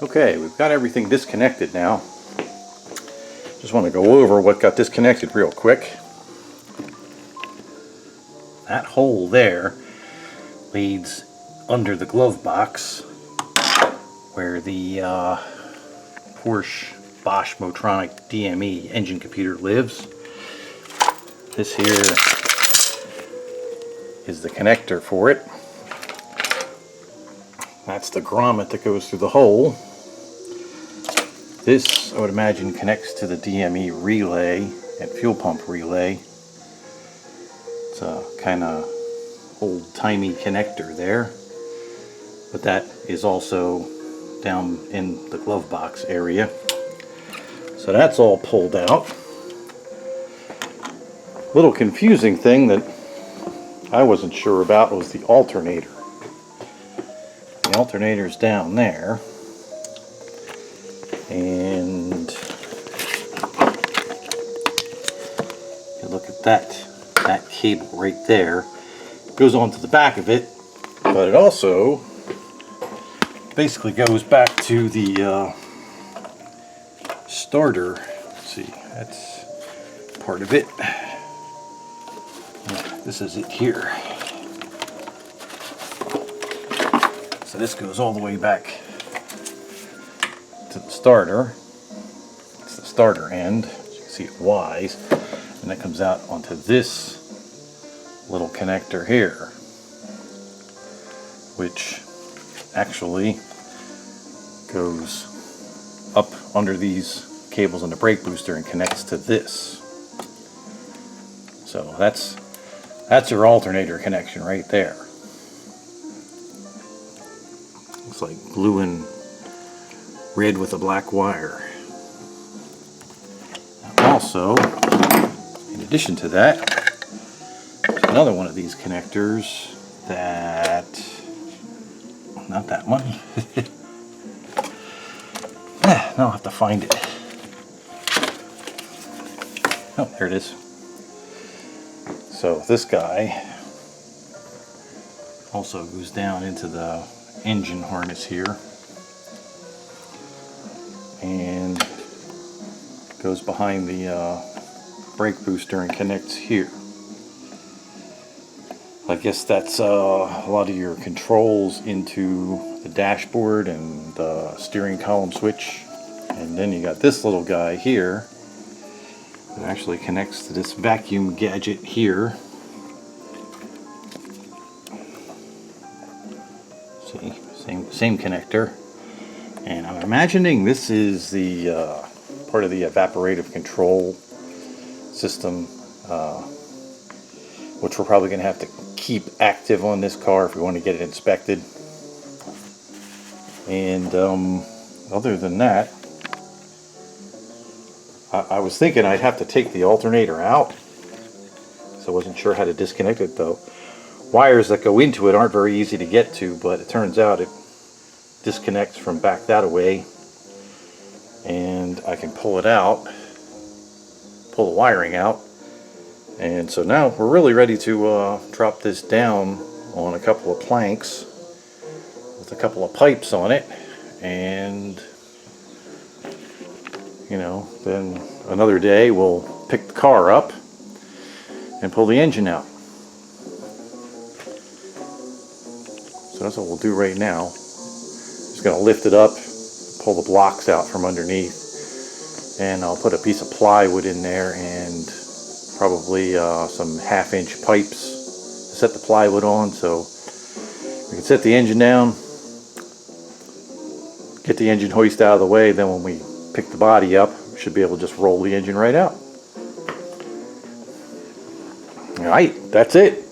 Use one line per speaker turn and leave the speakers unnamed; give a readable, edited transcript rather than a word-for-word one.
Okay, we've got everything disconnected now. Just want to go over what got disconnected real quick. That hole there leads under the glove box where the Porsche Bosch Motronic DME engine computer lives. This here is the connector for it. That's the grommet that goes through the hole. This, I would imagine, connects to the DME relay and fuel pump relay. It's a kind of old-timey connector there. But that is also down in the glove box area. So that's all pulled out. Little confusing thing that I wasn't sure about was the alternator. The alternator's down there. And you look at that cable right there. It goes onto the back of it, but it also basically goes back to the starter. Let's see, that's part of it. This is it here. So this goes all the way back to the starter. It's the starter end. As you can see, it Y's, and that comes out onto this little connector here, which actually goes up under these cables in the brake booster and connects to this. So that's your alternator connection right there. Looks like blue and red with a black wire. Also, in addition to that, there's another one of these connectors that, not that one. Now I'll have to find it. Oh, there it is. So this guy also goes down into the engine harness here and goes behind the brake booster and connects here. I guess that's a lot of your controls into the dashboard and the steering column switch. And then you got this little guy here that actually connects to this vacuum gadget here. See, same connector. And I'm imagining this is the part of the evaporative control system, which we're probably going to have to keep active on this car if we want to get it inspected. And other than that, I was thinking I'd have to take the alternator out, so I wasn't sure how to disconnect it though. Wires that go into it aren't very easy to get to, but it turns out it disconnects from back that away, and I can pull it out, pull the wiring out. And so now we're really ready to drop this down on a couple of planks with a couple of pipes on it, and you know, then another day we'll pick the car up and pull the engine out. So that's what we'll do right now. Just going to lift it up, pull the blocks out from underneath, and I'll put a piece of plywood in there and probably some 1/2-inch pipes to set the plywood on, so we can set the engine down, get the engine hoist out of the way, then when we pick the body up, we should be able to just roll the engine right out. Alright, that's it.